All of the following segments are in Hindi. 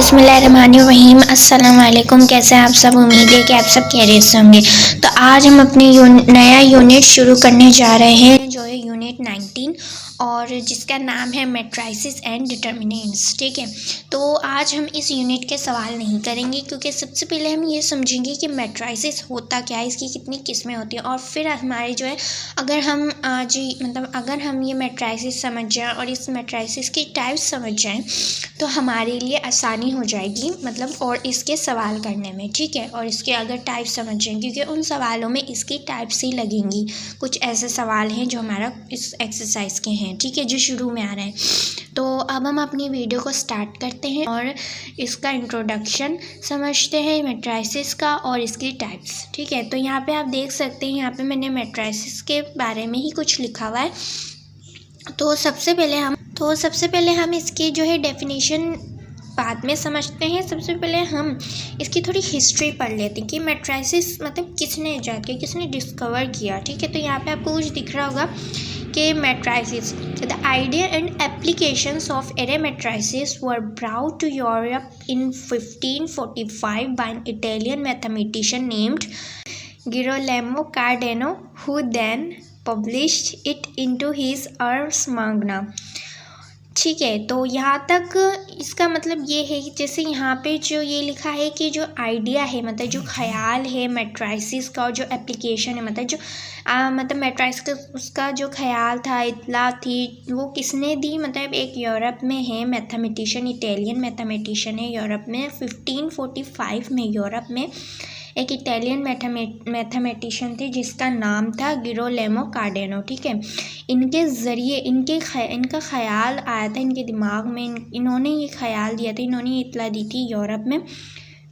बिस्मिल्लाहिर्रहमानिर्रहीम। अस्सलाम वालेकुम। कैसे हैं आप सब? उम्मीद है कि आप सब खैरियत से होंगे। तो आज हम अपनी नया यूनिट शुरू करने जा रहे हैं जो है यूनिट 19 और जिसका नाम है मैट्राइसिस एंड डिटर्मिनेंट्स। ठीक है, तो आज हम इस यूनिट के सवाल नहीं करेंगे क्योंकि सबसे पहले हम ये समझेंगे कि मैट्राइसिस होता क्या है, इसकी कितनी किस्में होती हैं, और फिर हमारे जो है अगर हम आज अगर हम ये मैट्राइसिस समझ जाएं और इस मैट्राइसिस की टाइप्स समझ जाएं तो हमारे लिए आसानी हो जाएगी और इसके सवाल करने में। ठीक है, और इसके अगर टाइप समझ जाएं क्योंकि उन सवालों में इसकी टाइप्स ही लगेंगी। कुछ ऐसे सवाल हैं जो हमारा इस एक्सरसाइज के हैं, ठीक है, जो शुरू में आ रहे हैं। तो अब हम अपनी वीडियो को स्टार्ट करते हैं और इसका इंट्रोडक्शन समझते हैं मैट्राइसिस का और इसकी टाइप्स। ठीक है, तो यहाँ पे आप देख सकते हैं, यहाँ पे मैंने मैट्राइसिस के बारे में ही कुछ लिखा हुआ है। तो सबसे पहले हम इसकी जो है डेफिनेशन बाद में समझते हैं। सबसे पहले हम इसकी थोड़ी हिस्ट्री पढ़ लेते हैं कि मैट्राइसिस किसने ईजाद किया, किसने डिस्कवर किया। ठीक है, तो यहाँ पे आपको कुछ दिख रहा होगा कि matrices, the idea and applications of array matrices were brought to Europe in 1545 by an Italian mathematician named Girolamo Cardano, who then published it into his Ars Magna। ठीक है, तो यहाँ तक इसका मतलब ये है कि जैसे यहाँ पे जो ये लिखा है कि जो आइडिया है जो ख्याल है मैट्राइसिस का, और जो एप्लीकेशन है मैट्राइसिस का उसका जो ख्याल था, इतला थी, वो किसने दी? एक यूरोप में है मैथमेटिशियन, इटालियन मैथमेटिशियन है यूरोप में। 1545 में यूरोप में एक इटालियन मैथमेटिशियन थे जिसका नाम था गिरोलेमो कार्डेनो। ठीक है, इनके ज़रिए इनका ख्याल आया था इनके दिमाग में, इन्होंने ये ख्याल दिया था, इन्होंने ये इत्तला दी थी यूरोप में।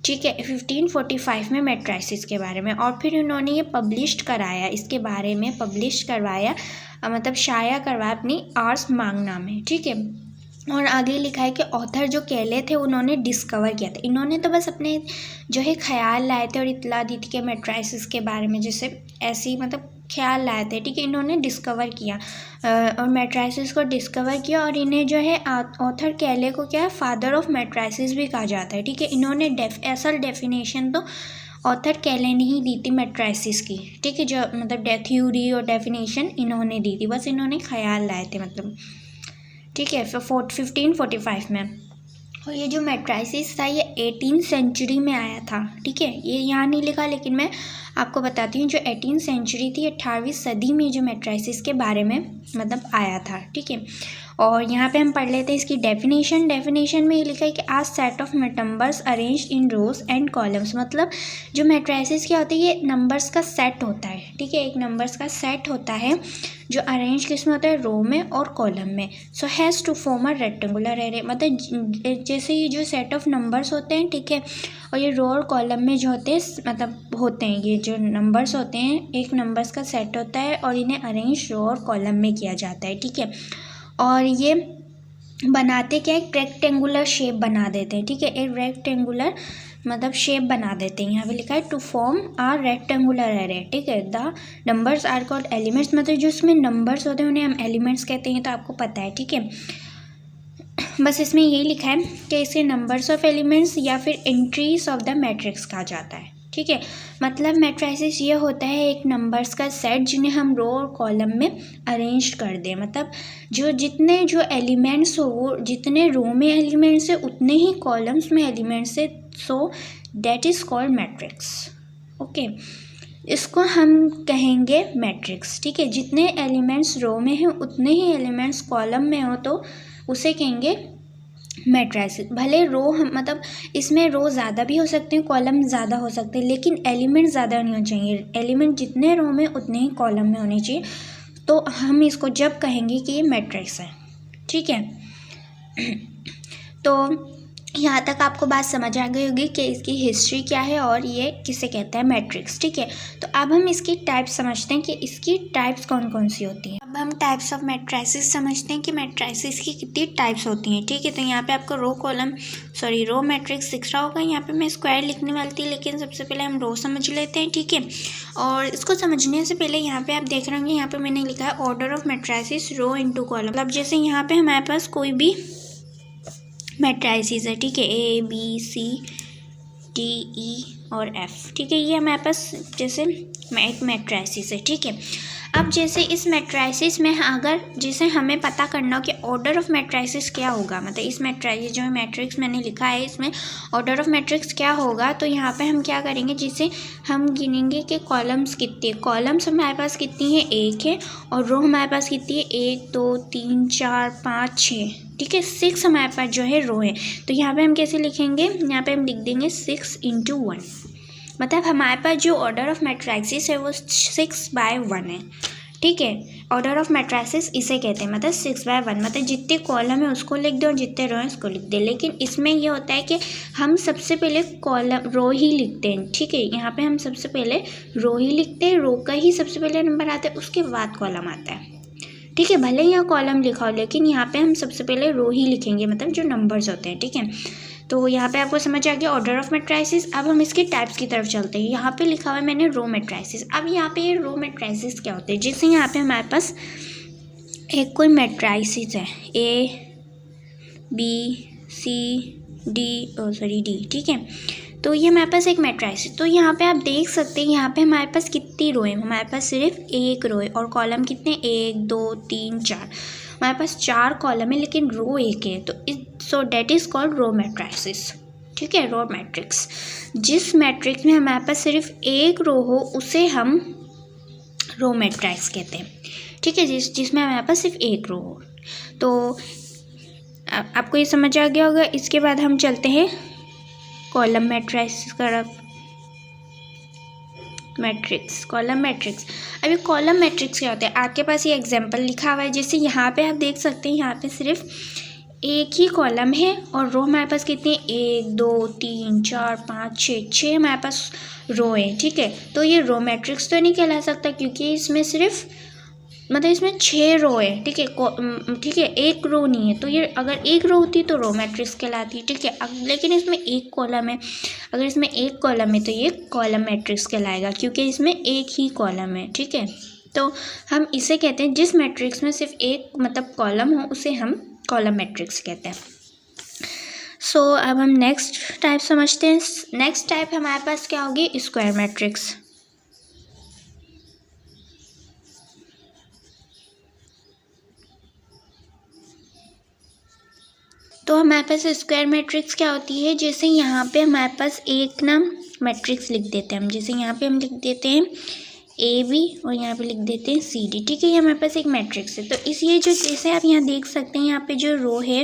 ठीक है, 1545 में मैट्राइसिस के बारे में, और फिर उन्होंने ये पब्लिश कराया, इसके बारे में पब्लिश करवाया, शाया करवाया अपनी आर्स मांगना में। ठीक है, और आगे लिखा है कि ऑथर जो केले थे उन्होंने डिस्कवर किया था। इन्होंने तो बस अपने जो है ख्याल लाए थे और इत्तला दी थी कि मैट्राइसिस के बारे में, जैसे ऐसी ख्याल लाए थे। ठीक है, इन्होंने डिस्कवर किया और मैट्राइसिस को डिस्कवर किया, और इन्हें जो है ऑथर केले को क्या है, फादर ऑफ मैट्राइसिस भी कहा जाता है। ठीक है, इन्होंने असल डेफिनेशन तो ऑथर केले ने ही दी थी मैट्राइसिस की। ठीक है, जो थ्योरी और डेफिनेशन इन्होंने दी थी, बस इन्होंने ख्याल लाए थे ठीक है, 1545 में। और ये जो मैट्राइसिस था ये 18th सेंचुरी में आया था। ठीक है, ये यहाँ नहीं लिखा लेकिन मैं आपको बताती हूँ, जो 18th सेंचुरी थी, 18वीं सदी में जो मैट्राइसिस के बारे में आया था। ठीक है, और यहाँ पे हम पढ़ लेते हैं इसकी डेफिनेशन में ये लिखा है कि आज set of numbers arrange in rows and columns. जो मैट्राइसिस क्या होता है, ये नंबर्स का सेट होता है। ठीक है, एक नंबर्स का सेट होता है जो अरेंज किस में होता है, रो में और कॉलम में। So has to form a rectangular array, जैसे ये जो सेट ऑफ नंबर्स होते हैं, ठीक है, और ये रो और कॉलम में जो होते हैं होते हैं ये जो नंबर्स होते हैं, एक नंबर्स का सेट होता है और इन्हें अरेंज रो और कॉलम में किया जाता है। ठीक है, और ये बनाते क्या, एक रेक्टेंगुलर शेप बना देते हैं। ठीक है, एक रेक्टेंगुलर शेप बना देते हैं। यहाँ पे लिखा है to form a rectangular array. ठीक है, the numbers are called elements, जो इसमें नंबर्स होते हैं उन्हें हम एलिमेंट्स कहते हैं, तो आपको पता है। ठीक है, बस इसमें यही लिखा है कि इसे नंबर्स ऑफ एलिमेंट्स या फिर एंट्रीज ऑफ द मैट्रिक्स कहा जाता है। ठीक है, मैट्राइसिस ये होता है एक नंबर्स का सेट जिन्हें हम रो और कॉलम में अरेंज कर दें। जो एलिमेंट्स हो, वो जितने रो में एलिमेंट्स है उतने ही कॉलम्स में एलिमेंट्स है, so that is called matrix. Okay, इसको हम कहेंगे मैट्रिक्स। ठीक है, जितने एलिमेंट्स रो में हैं उतने ही एलिमेंट्स कॉलम में हो तो उसे कहेंगे मैट्राइसिस। भले रो इसमें रो ज़्यादा भी हो सकते हैं, कॉलम ज़्यादा हो सकते हैं, लेकिन एलिमेंट ज़्यादा नहीं होने चाहिए। एलिमेंट जितने रो में उतने ही कॉलम में होने चाहिए, तो हम इसको जब कहेंगे कि ये मैट्रिक्स है। ठीक है, तो यहाँ तक आपको बात समझ आ गई होगी कि इसकी हिस्ट्री क्या है और ये किसे कहता है, मैट्रिक्स। ठीक है, तो अब हम इसकी टाइप्स समझते हैं कि इसकी टाइप्स कौन कौन सी होती हैं। अब हम टाइप्स ऑफ मैट्राइसिस समझते हैं कि मैट्राइसिस की कितनी टाइप्स होती हैं। ठीक है, तो यहाँ पे आपको रो मैट्रिक्स दिख रहा होगा। यहाँ पे मैं स्क्वायर लिखने वाली थी, लेकिन सबसे पहले हम रो समझ लेते हैं। ठीक है, और इसको समझने से पहले यहाँ पे आप देख रहे होंगे, यहाँ पे मैंने लिखा है order of matrices row into column. जैसे यहाँ पे हमारे पास कोई भी मैट्राइसिस है, ठीक है, A B C D E और F, ठीक है। ये हमारे पास जैसे एक मैट्राइसिस है, ठीक है। अब जैसे इस मैट्राइसिस में अगर जैसे हमें पता करना हो कि ऑर्डर ऑफ मैट्राइसिस क्या होगा, मतलब इस मैट्राइसिस जो मैट्रिक्स मैंने लिखा है इसमें ऑर्डर ऑफ मैट्रिक्स क्या होगा, तो यहाँ पे हम क्या करेंगे, जिसे हम गिनेंगे कि कॉलम्स कितने, कॉलम्स हमारे पास कितनी है, 1 है, और रो हमारे पास कितनी है, 1 2 3 4 5 6, ठीक है, 6 हमारे पास जो है रो है। तो यहाँ पे हम कैसे लिखेंगे, यहाँ पे हम लिख देंगे 6 × 1, मतलब हमारे पास जो ऑर्डर ऑफ मैट्राइसिस है वो 6/1 है, ठीक है। ऑर्डर ऑफ मैट्राइसिस इसे कहते हैं, मतलब 6/1, मतलब जितने कॉलम है उसको लिख दो और जितने रो है उसको लिख दे। लेकिन इसमें ये होता है कि हम सबसे पहले कॉलम रो ही लिखते हैं, ठीक है। यहाँ पे हम सबसे पहले रो ही लिखते हैं, रो का ही सबसे पहले नंबर आता है, उसके बाद कॉलम आता है, ठीक है। भले ही यहाँ कॉलम लिखा हो लेकिन यहाँ पे हम सबसे पहले रो ही लिखेंगे, मतलब जो नंबर्स होते हैं, ठीक है। तो यहाँ पे आपको समझ आ गया ऑर्डर ऑफ मैट्राइसिस। अब हम इसके टाइप्स की तरफ चलते हैं। यहाँ पे लिखा हुआ है मैंने रो मैट्राइसिस। अब यहाँ पे ये रो मैट्राइसिस क्या होते हैं, जैसे यहाँ पे हमारे पास एक कोई मैट्राइसिस है A B C D D, ठीक है। तो ये हमारे पास एक मैट्राइसिस, तो यहाँ पे आप देख सकते हैं यहाँ पे हमारे पास कितनी रो है, हमारे पास सिर्फ एक रो है, और कॉलम कितने, 1 2 3 4, हमारे पास 4 कॉलम है लेकिन रो एक है, तो so that is called row matrices, ठीक है, रो मैट्रिक्स। जिस मैट्रिक्स में हमारे पास सिर्फ एक रो हो उसे हम रो मैट्रिक्स कहते हैं, ठीक है, जिसमें हमारे पास सिर्फ एक रो हो। तो आपको ये समझ आ गया होगा। इसके बाद हम चलते हैं कॉलम मैट्रिक्स तरफ, मैट्रिक्स, कॉलम मैट्रिक्स। अभी कॉलम मैट्रिक्स क्या होता है, आपके पास ये एग्जांपल लिखा हुआ है, जैसे यहाँ पे आप देख सकते हैं यहाँ पे सिर्फ एक ही कॉलम है और रो हमारे पास कितनी है, 1 2 3 4 5 6 हमारे पास रो है, ठीक है। तो ये रो मैट्रिक्स तो नहीं कहला सकता क्योंकि इसमें सिर्फ मतलब इसमें 6 रो है, ठीक है, ठीक है, एक रो नहीं है। तो ये अगर एक रो होती तो रो मैट्रिक्स कहलाती, ठीक है। अब लेकिन इसमें एक कॉलम है, अगर इसमें एक कॉलम है तो ये कॉलम मैट्रिक्स कहलाएगा क्योंकि इसमें एक ही कॉलम है, ठीक है। तो हम इसे कहते हैं, जिस मैट्रिक्स में सिर्फ एक मतलब कॉलम हो उसे हम कॉलम मैट्रिक्स कहते हैं। सो अब हम नेक्स्ट टाइप समझते हैं। नेक्स्ट टाइप हमारे पास क्या होगी, स्क्वायर मैट्रिक्स। तो हमारे पास स्क्वायर मैट्रिक्स क्या होती है, जैसे यहाँ पे हमारे पास एक ना मैट्रिक्स लिख देते हैं हम, जैसे यहाँ पे हम लिख देते हैं AB और यहाँ पे लिख देते हैं CD, ठीक है। ये हमारे पास एक मैट्रिक्स है। तो ये जो जैसे आप यहाँ देख सकते हैं यहाँ पे जो रो है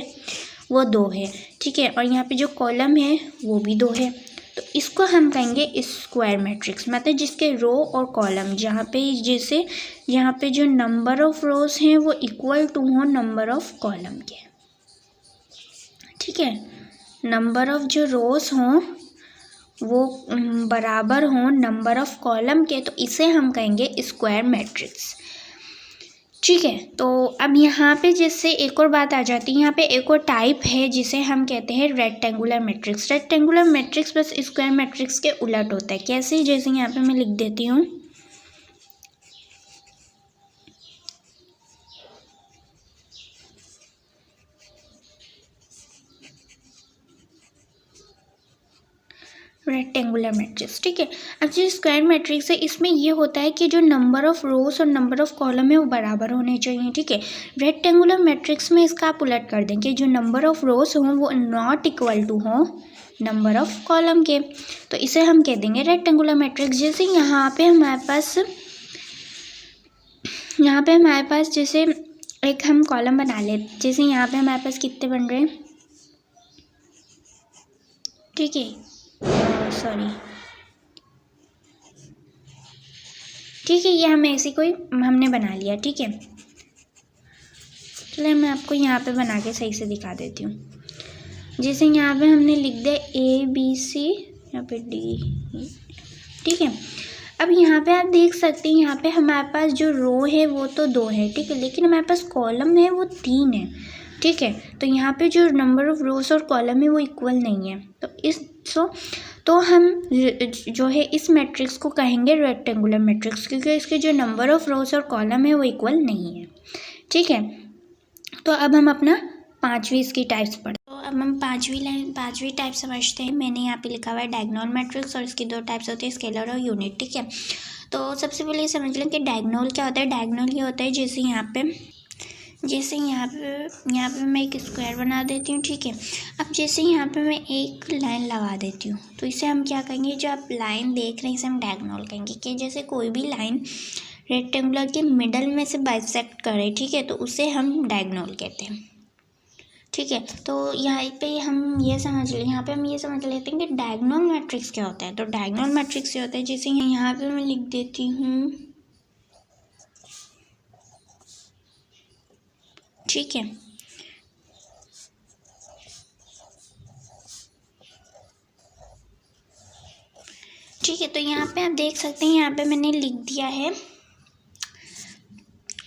वो 2 है, ठीक है, और यहाँ पे जो कॉलम है वो भी 2 है। तो इसको हम कहेंगे स्क्वायर मैट्रिक्स, मतलब जिसके रो और कॉलम जहाँ पे जैसे यहाँ पे जो नंबर ऑफ रोज हैं वो इक्वल टू हो नंबर ऑफ कॉलम के, ठीक है। नंबर ऑफ जो रोज हों वो बराबर हों नंबर ऑफ कॉलम के, तो इसे हम कहेंगे स्क्वायर मैट्रिक्स, ठीक है। तो अब यहाँ पे जैसे एक और बात आ जाती है, यहाँ पे एक और टाइप है जिसे हम कहते हैं रेक्टेंगुलर मैट्रिक्स। रेक्टेंगुलर मैट्रिक्स बस स्क्वायर मैट्रिक्स के उलट होता है। कैसे, जैसे यहाँ पे मैं लिख देती हूँ रेक्टेंगुलर मैट्रिक्स, ठीक है। अब जो स्क्वायर मैट्रिक्स है इसमें ये होता है कि जो नंबर ऑफ रोज और नंबर ऑफ कॉलम है वो बराबर होने चाहिए, ठीक है। रेक्टेंगुलर मैट्रिक्स में इसका आप उलट कर देंगे, जो नंबर ऑफ रोज हों वो नॉट इक्वल टू हो नंबर ऑफ कॉलम के, तो इसे हम कह देंगे रेक्टेंगुलर मैट्रिक्स। जैसे यहाँ पे हमारे पास जैसे एक हम कॉलम बना ले, जैसे यहाँ पे हमारे पास कितने बन रहे हैं, ठीक है, सॉरी, ठीक है, ये हमें ऐसी कोई हमने बना लिया, ठीक है। चलिए मैं आपको यहाँ पे बना के सही से दिखा देती हूँ। जैसे यहाँ पे हमने लिख दिया ABC, यहाँ पे D, ठीक है। अब यहाँ पे आप देख सकते हैं यहाँ पे हमारे पास जो रो है वो तो 2 है, ठीक है, लेकिन हमारे पास कॉलम है वो 3 है, ठीक है। तो यहाँ पे जो नंबर ऑफ रोज और कॉलम है वो इक्वल नहीं है, तो हम जो है इस मैट्रिक्स को कहेंगे रेक्टेंगुलर मैट्रिक्स क्योंकि इसके जो नंबर ऑफ रोज और कॉलम है वो इक्वल नहीं है, ठीक है। तो अब हम अपना 5वीं इसकी टाइप्स पढ़ते हैं। तो अब हम पांचवी टाइप समझते हैं। मैंने यहाँ पे लिखा हुआ है डायगोनल मैट्रिक्स, और इसकी दो टाइप्स होती है, स्केलर और यूनिट। ठीक है, तो सबसे पहले ये समझ लें कि डायगोनल क्या होता है। डायगोनल ये होता है जैसे यहाँ पे मैं एक स्क्वायर बना देती हूँ। ठीक है, अब जैसे यहाँ पे मैं एक लाइन लगा देती हूँ, तो इसे हम क्या कहेंगे, जो आप लाइन देख रहे हैं इसे हम डायगोनल कहेंगे। कि जैसे कोई भी लाइन रेक्टेंगुलर के मिडल में से बाइसेक्ट करे, ठीक है, तो उसे हम डायगोनल कहते हैं। ठीक है, तो यहाँ पे हम ये समझ लेते हैं कि डायगोनल मैट्रिक्स क्या होता है। तो डायगोनल मैट्रिक्स ये होता है, जैसे यहाँ पे मैं लिख देती हूँ। ठीक है, तो यहाँ पे आप देख सकते हैं, यहाँ पे मैंने लिख दिया है,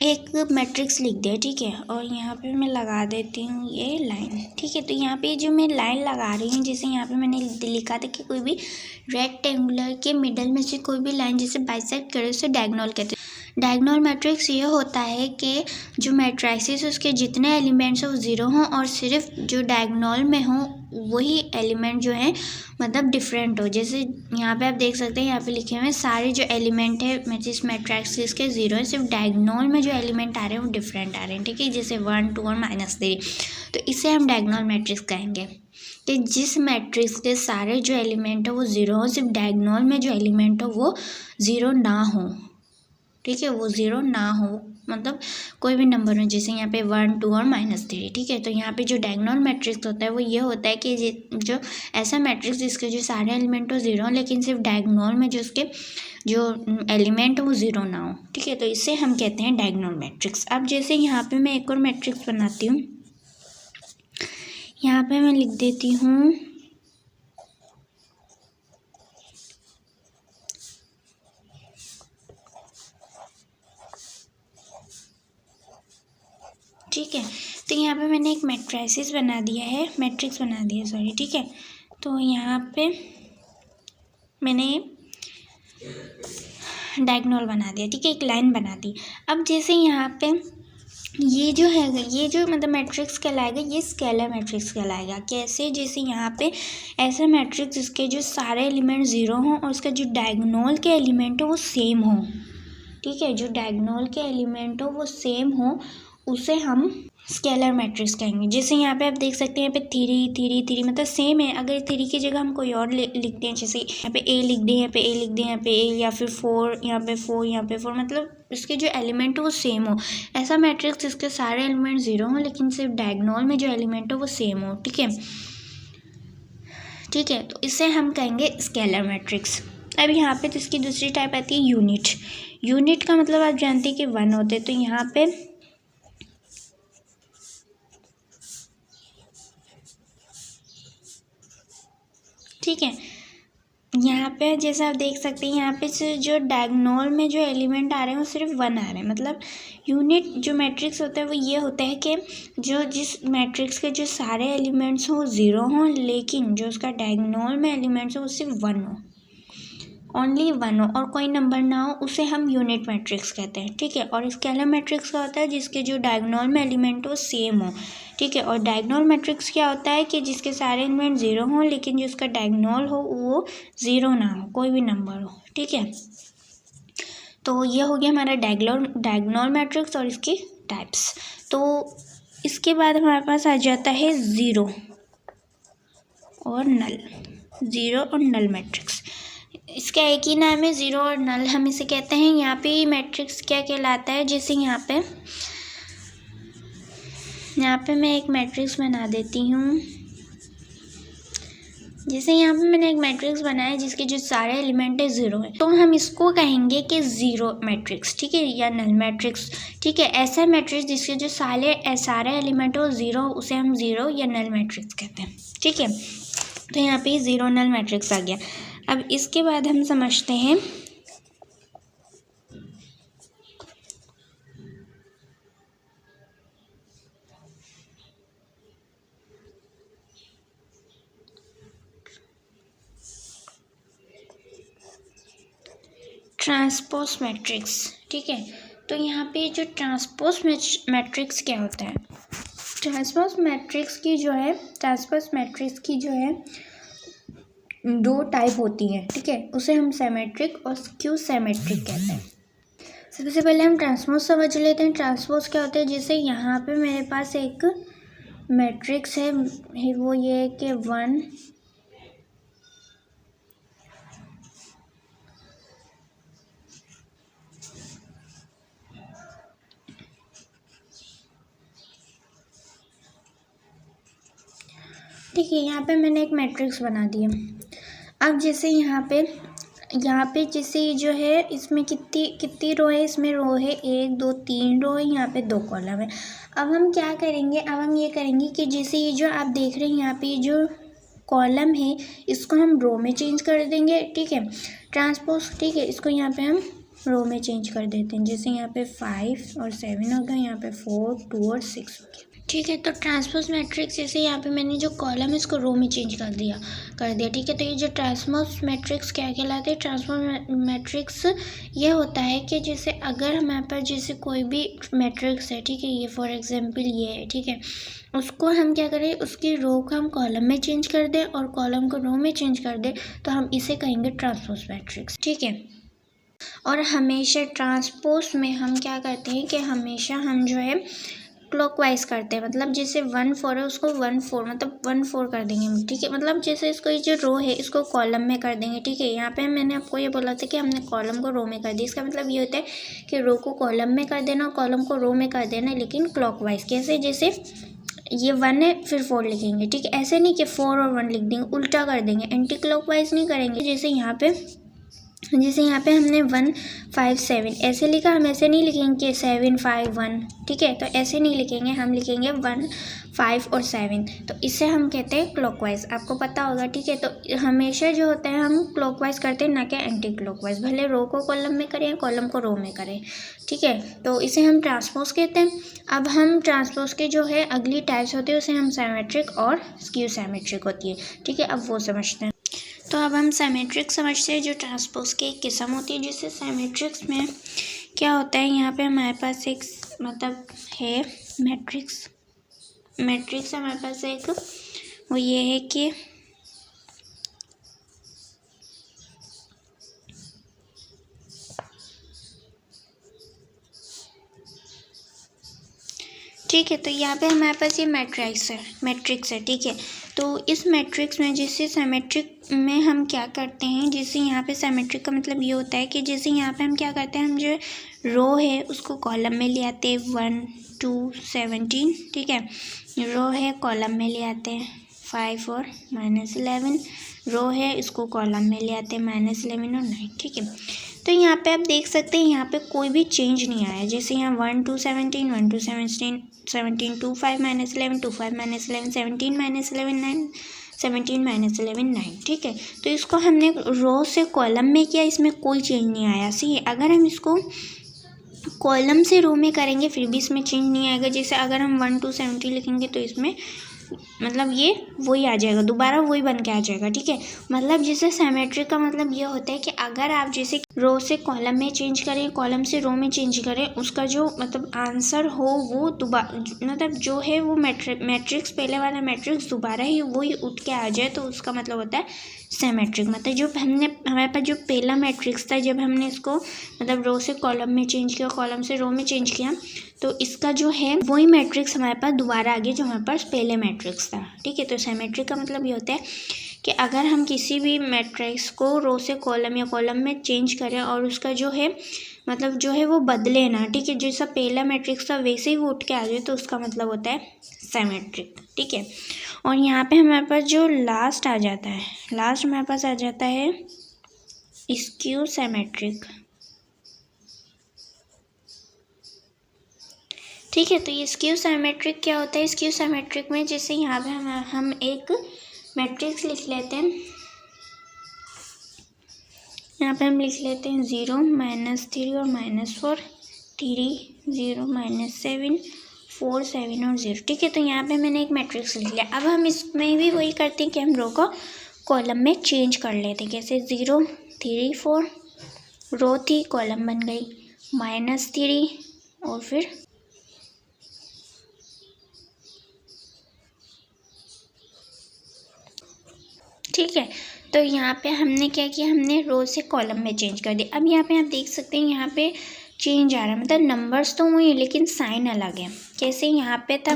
एक मैट्रिक्स लिख दिया। ठीक है, और यहाँ पे मैं लगा देती हूँ ये लाइन। ठीक है, तो यहाँ पे जो मैं लाइन लगा रही हूँ, जैसे यहाँ पे मैंने लिखा था कि कोई भी रेक्टेंगुलर के मिडल में से कोई भी लाइन जैसे बाइसेक्ट करे उसे डायगोनल कहते हैं। डायगोनल मैट्रिक्स ये होता है कि जो मैट्रिसेस उसके जितने एलिमेंट्स हैं वो ज़ीरो हों, और सिर्फ जो डायगोनल में हों वही एलिमेंट जो है मतलब डिफरेंट हो। जैसे यहाँ पे आप देख सकते हैं, यहाँ पे लिखे हुए हैं सारे जो एलिमेंट है जिस मैट्रिक्स के ज़ीरो है, सिर्फ डायगोनल में जो एलिमेंट आ रहे हैं वो डिफरेंट आ रहे हैं। ठीक है, जैसे 1, 2 और -3, तो इसे हम डायगोनल मैट्रिक्स कहेंगे। कि जिस मैट्रिक्स के सारे जो एलिमेंट है वो ज़ीरो हो, सिर्फ डायगोनल में जो एलिमेंट हो वो ज़ीरो ना हो। ठीक है, वो ज़ीरो ना हो, मतलब कोई भी नंबर हो, जैसे यहाँ पे 1, 2 और -3। ठीक है, तो यहाँ पे जो डायगोनल मैट्रिक्स होता है वो ये होता है कि जो ऐसा मैट्रिक्स जिसके जो सारे एलिमेंट हो ज़ीरो, लेकिन सिर्फ डायगोनल में जो उसके जो एलिमेंट हो वो ज़ीरो ना हो। ठीक है, तो इसे हम कहते हैं डायगोनल मैट्रिक्स। अब जैसे यहाँ पे मैं एक और मैट्रिक्स बनाती हूँ, यहाँ पे मैं लिख देती हूँ ठीक है, तो यहाँ पे मैंने एक मैट्रिक्स बना दिया सॉरी। ठीक है, तो यहाँ पे मैंने डायगोनल बना दिया। ठीक है, एक लाइन बना दी। अब जैसे यहाँ पे ये जो मतलब मैट्रिक्स कहलाएगा, ये स्केलर मैट्रिक्स कहलाएगा। कैसे, जैसे यहाँ पे ऐसा मैट्रिक्स जिसके जो सारे एलिमेंट ज़ीरो हों और उसका जो डायगोनल के एलिमेंट हो वो सेम हो। ठीक है, जो डायगोनल के एलिमेंट हो वो सेम हो, उसे हम स्केलर मैट्रिक्स कहेंगे। जैसे यहाँ पे आप देख सकते हैं, यहाँ पे 3 मतलब सेम है। अगर 3 की जगह हम कोई और लिखते हैं, जैसे यहाँ पे A लिख दें, यहाँ पे A लिख दें, यहाँ पे A, या फिर 4, यहाँ पे 4, यहाँ पे 4, मतलब इसके जो एलिमेंट हो वो सेम हो। ऐसा मैट्रिक्स जिसके सारे एलिमेंट ज़ीरो हों लेकिन सिर्फ डायगोनल में जो एलिमेंट हो वो सेम हो। ठीक है, तो इसे हम कहेंगे स्केलर मैट्रिक्स। अब यहाँ पे तो इसकी दूसरी टाइप आती है यूनिट का मतलब आप जानते हैं कि 1 होते हैं। तो यहाँ पे ठीक है, यहाँ पे जैसे आप देख सकते हैं, यहाँ पे जो डायगोनल में जो एलिमेंट आ रहे हैं वो सिर्फ 1 आ रहे हैं। मतलब यूनिट जो मैट्रिक्स होता है वो ये होता है कि जो जिस मैट्रिक्स के जो सारे एलिमेंट्स हों वो ज़ीरो हों, लेकिन जो उसका डायगोनल में एलिमेंट्स हो वो सिर्फ 1 हो, ओनली 1 हो, और कोई नंबर ना हो, उसे हम यूनिट मैट्रिक्स कहते हैं। ठीक है, और स्केलर मैट्रिक्स का होता है जिसके जो डायगोनल में एलिमेंट हो सेम हो। ठीक है, और डायगोनल मैट्रिक्स क्या होता है कि जिसके सारे एलिमेंट ज़ीरो हों लेकिन जो उसका डायगोनल हो वो ज़ीरो ना हो, कोई भी नंबर हो। ठीक है, तो ये हो गया हमारा डायगोनल मैट्रिक्स और इसकी टाइप्स। तो इसके बाद हमारे पास आ जाता है ज़ीरो और नल मैट्रिक्स। इसका एक ही नाम है, ज़ीरो और नल हम इसे कहते हैं। यहाँ पे मैट्रिक्स क्या कहलाता है, जैसे यहाँ पे मैं एक मैट्रिक्स बना देती हूँ। जैसे यहाँ पे मैंने एक मैट्रिक्स बनाया जिसके जो सारे एलिमेंट है ज़ीरो है, तो हम इसको कहेंगे कि ज़ीरो मैट्रिक्स। ठीक है, या नल मैट्रिक्स। ठीक है, ऐसा मैट्रिक्स जिसके जो सारे एलिमेंट हो ज़ीरो, उसे हम ज़ीरो या नल मैट्रिक्स कहते हैं। ठीक है, तो यहाँ पे ज़ीरो नल मैट्रिक्स आ गया। अब इसके बाद हम समझते हैं ट्रांसपोज मैट्रिक्स। ठीक है, तो यहाँ पे जो ट्रांसपोज मैट्रिक्स क्या होता है, ट्रांसपोज मैट्रिक्स की जो है दो टाइप होती है, ठीक है। उसे हम सिमेट्रिक और स्क्यू सिमेट्रिक कहते हैं। सबसे पहले हम ट्रांसपोज समझ लेते हैं। ट्रांसपोज क्या होता है, जैसे यहाँ पे मेरे पास एक मैट्रिक्स है, वो ये है कि 1 ठीक है। यहाँ पे मैंने एक मैट्रिक्स बना दिया। अब जैसे यहाँ पे जैसे जो है इसमें कितनी रो है, इसमें रो है 1 2 3 रो है, यहाँ पे 2 कॉलम है। अब हम क्या करेंगे, अब हम ये करेंगे कि जैसे ये जो आप देख रहे हैं यहाँ पे जो कॉलम है इसको हम रो में चेंज कर देंगे, ठीक है। ट्रांसपोज, ठीक है, इसको यहाँ पे हम रो में चेंज कर देते हैं। जैसे यहाँ पे 5 और 7 हो गया, यहाँ पे 4 2 और 6 हो गया, ठीक है। तो ट्रांसपोज मैट्रिक्स जैसे यहाँ पे मैंने जो कॉलम है इसको रो में चेंज कर दिया, ठीक है। तो ये जो ट्रांसपोज मैट्रिक्स क्या कहलाते हैं, ट्रांसपोज मैट्रिक्स ये होता है कि जैसे अगर हमारे पास जैसे कोई भी मैट्रिक्स है, ठीक है, ये फॉर एग्जांपल ये है, ठीक है, उसको हम क्या करें, उसकी रो को हम कॉलम में चेंज कर दें और कॉलम को रो में चेंज कर दें, तो हम इसे कहेंगे ट्रांसपोज मैट्रिक्स, ठीक है। और हमेशा ट्रांसपोज में हम क्या करते हैं कि हमेशा हम जो है क्लॉकवाइज करते हैं, मतलब जैसे 1 4 है उसको 1 4 मतलब 1 4 कर देंगे हम, ठीक है। मतलब जैसे इसको ये जो रो है इसको कॉलम में कर देंगे, ठीक है। यहाँ पे मैंने आपको ये बोला था कि हमने कॉलम को रो में कर दिया, इसका मतलब ये होता है कि रो को कॉलम में कर देना और कॉलम को रो में कर देना, लेकिन क्लॉकवाइज। कैसे, जैसे ये 1 है फिर 4 लिखेंगे, ठीक है। ऐसे नहीं कि 4 और 1 लिख देंगे, उल्टा कर देंगे, एंटी क्लॉकवाइज नहीं करेंगे। जैसे यहाँ पे हमने 1 5 7 ऐसे लिखा, हम ऐसे नहीं लिखेंगे कि 7 5 1, ठीक है। तो ऐसे नहीं लिखेंगे, हम लिखेंगे 1 5 और 7, तो इसे हम कहते हैं क्लॉकवाइज, आपको पता होगा, ठीक है। तो हमेशा जो होता है हम क्लॉकवाइज करते हैं, ना कि एंटी क्लॉकवाइज, भले रो को कॉलम में करें कॉलम को रो में करें, ठीक है। तो इसे हम ट्रांसपोज कहते हैं। अब हम ट्रांसपोज के जो है अगली टाइप्स होती है उसे हम सिमेट्रिक और स्क्यू सिमेट्रिक होती है, ठीक है। अब वो समझते हैं। तो अब हम सिमेट्रिक समझते हैं, जो ट्रांसपोज की एक किस्म होती है। जैसे सिमेट्रिक्स में क्या होता है, यहाँ पे हमारे पास एक मतलब है मैट्रिक्स हमारे पास एक, वो ये है कि ठीक है। तो यहाँ पे हमारे पास ये मैट्रिक्स है, ठीक है। तो इस मैट्रिक्स में जैसे सिमेट्रिक में हम क्या करते हैं, जैसे यहाँ पे सिमेट्रिक का मतलब ये होता है कि जैसे यहाँ पे हम क्या करते हैं, हम जो रो है उसको कॉलम में ले आते हैं 1 2 17, ठीक है। रो है कॉलम में ले आते हैं 5 और -11, रो है इसको कॉलम में ले आते हैं -11 और 9, ठीक है। तो यहाँ पे आप देख सकते हैं यहाँ पे कोई भी चेंज नहीं आया। जैसे यहाँ 1 2 17 1 2 17 17 2 5 -11 2 5 -11 17 -11 9 17 -11 9, ठीक है। तो इसको हमने रो से कॉलम में किया, इसमें कोई चेंज नहीं आया। सी अगर हम इसको कॉलम से रो में करेंगे फिर भी इसमें चेंज नहीं आएगा। जैसे अगर हम 1 2 70 लिखेंगे तो इसमें मतलब ये वही आ जाएगा, दोबारा वही बन के आ जाएगा, ठीक है। मतलब जैसे सिमेट्रिक का मतलब ये होता है कि अगर आप जैसे रो से कॉलम में चेंज करें, कॉलम से रो में चेंज करें, उसका जो मतलब आंसर हो वो दोबारा मतलब जो है वो मैट्रिक्स पहले वाला मैट्रिक्स दोबारा ही वही उठ के आ जाए, तो उसका मतलब होता है सिमेट्रिक। मतलब जो हमारे पास जो पहला मैट्रिक्स था, जब हमने इसको मतलब रो से कॉलम में चेंज किया, कॉलम से रो में चेंज किया, तो इसका जो है वही मैट्रिक्स हमारे पास दोबारा आ गया जो हमारे पास पहले मैट्रिक्स था, ठीक है। तो सिमेट्रिक का मतलब ये होता है कि अगर हम किसी भी मैट्रिक्स को रो से कॉलम या कॉलम में चेंज करें और उसका जो है मतलब जो है वो बदले ना, ठीक है, जैसा पहला मैट्रिक्स था वैसे ही वो उठ के आ जाए, तो उसका मतलब होता है सिमेट्रिक, ठीक है। और यहाँ पे हमारे पास जो लास्ट हमारे पास आ जाता है स्क्यू सिमेट्रिक, ठीक है। तो ये स्क्यू सिमेट्रिक क्या होता है, स्क्यू सिमेट्रिक में जैसे यहाँ पे हम एक मैट्रिक्स लिख लेते हैं, यहाँ पे हम लिख लेते हैं 0 -3 और -4 3 0 -7 4 7 और 0, ठीक है। तो यहाँ पे मैंने एक मैट्रिक्स लिख लिया। अब हम इसमें भी वही करते हैं कि हम रो को कॉलम में चेंज कर लेते हैं। कैसे, 0 3 4 रो थी कॉलम बन गई, -3 और फिर ठीक है। तो यहाँ पे हमने क्या किया, हमने रो से कॉलम में चेंज कर दिया। अब यहाँ पे आप देख सकते हैं यहाँ पे चेंज आ रहा है, मतलब नंबर्स तो हुए लेकिन साइन अलग है। कैसे, यहाँ पे था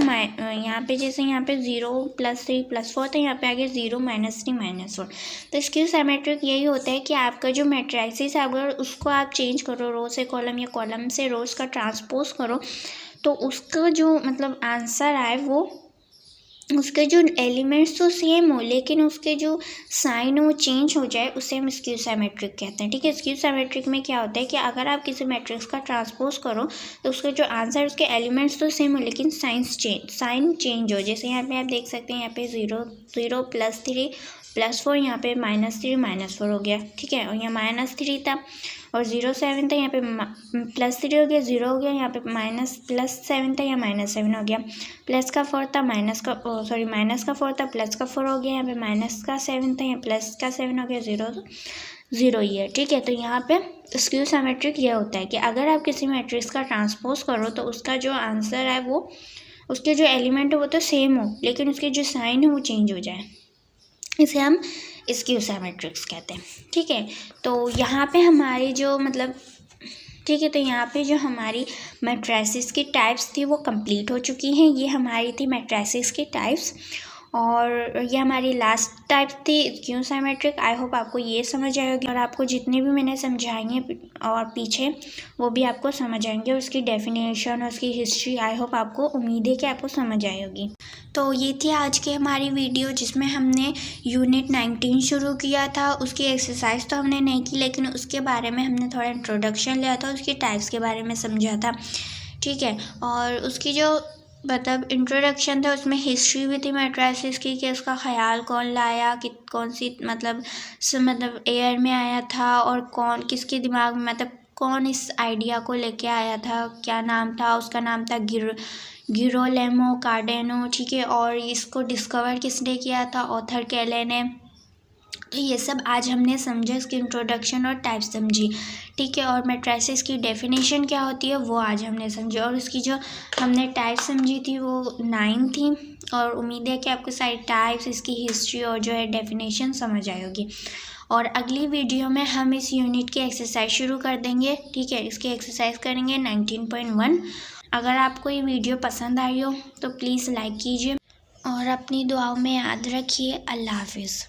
यहाँ पे जैसे यहाँ पे 0 + 3 + 4 था, यहाँ पे आगे 0 -3 -4। तो स्क्यू सिमेट्रिक यही होता है कि आपका जो मैट्रिसेस है अगर उसको आप चेंज करो रो से कॉलम या कॉलम से रोज का ट्रांसपोज करो, तो उसका जो मतलब आंसर आए वो उसके जो एलिमेंट्स तो सेम हो लेकिन उसके जो साइन वो चेंज हो जाए, उसे हम स्क्यू सिमेट्रिक कहते हैं। ठीक है, स्क्यू सिमेट्रिक में क्या होता है कि अगर आप किसी मैट्रिक्स का ट्रांसपोज करो तो उसके जो आंसर उसके एलिमेंट्स तो सेम हो लेकिन साइन चेंज हो। जैसे यहाँ पे आप देख सकते हैं यहाँ पे 0 + 3 + 4, यहाँ पे -3 -4 हो गया। ठीक है, और यहाँ -3 था और 0 7 था, यहाँ पे +3 हो गया, 0 हो गया, यहाँ पे +7 था, यहाँ -7 हो गया। प्लस का 4 था, माइनस का 4 था, प्लस का 4 हो गया, यहाँ पे -7 था, यहाँ +7 हो गया, 0 ही है। ठीक है, तो यहाँ पे स्क्यू सिमेट्रिक ये होता है कि अगर आप किसी मैट्रिक्स का ट्रांसपोज करो तो उसका जो आंसर है वो उसके जो एलिमेंट है वो तो सेम हो लेकिन उसके जो साइन है वो चेंज हो जाए, इसे हम स्क्यू सिमेट्रिक्स कहते हैं। ठीक है, तो यहाँ पे हमारी जो मतलब ठीक है, तो यहाँ पे जो हमारी मैट्रिसेस की टाइप्स थी वो कंप्लीट हो चुकी हैं। ये हमारी थी मैट्रिसेस की टाइप्स और ये हमारी लास्ट टाइप थी स्क्यू सिमेट्रिक। आई होप आपको ये समझ आएगी और आपको जितने भी मैंने समझाई हैं और पीछे वो भी आपको समझ आएंगे, और उसकी डेफिनेशन और उसकी हिस्ट्री आई होप आपको उम्मीद है कि आपको समझ आई होगी। तो ये थी आज की हमारी वीडियो जिसमें हमने यूनिट 19 शुरू किया था। उसकी एक्सरसाइज तो हमने नहीं की लेकिन उसके बारे में हमने थोड़ा इंट्रोडक्शन लिया था, उसकी टाइप्स के बारे में समझा था। ठीक है, और उसकी जो मतलब इंट्रोडक्शन था उसमें हिस्ट्री भी थी मैट्रिसेस की कि उसका ख्याल कौन लाया, कि कौन सी मतलब एयर में आया था और कौन किसके दिमाग में मतलब कौन इस आइडिया को लेके आया था, क्या नाम था उसका, नाम था गिरोलेमो कार्डेनो। ठीक है, और इसको डिस्कवर किसने किया था, ऑथर केले ने। तो ये सब आज हमने समझा, इसकी इंट्रोडक्शन और टाइप समझी। ठीक है, और मैट्रिसेस की डेफिनेशन क्या होती है वो आज हमने समझी, और इसकी जो हमने टाइप समझी थी वो 9 थी। और उम्मीद है कि आपको सारी टाइप्स, इसकी हिस्ट्री और जो है डेफिनेशन समझ आई होगी। और अगली वीडियो में हम इस यूनिट की एक्सरसाइज शुरू कर देंगे। ठीक है, इसकी एक्सरसाइज करेंगे 19.1। अगर आपको ये वीडियो पसंद आई हो तो प्लीज़ लाइक कीजिए और अपनी दुआओं में याद रखिए। अल्लाह हाफिज़।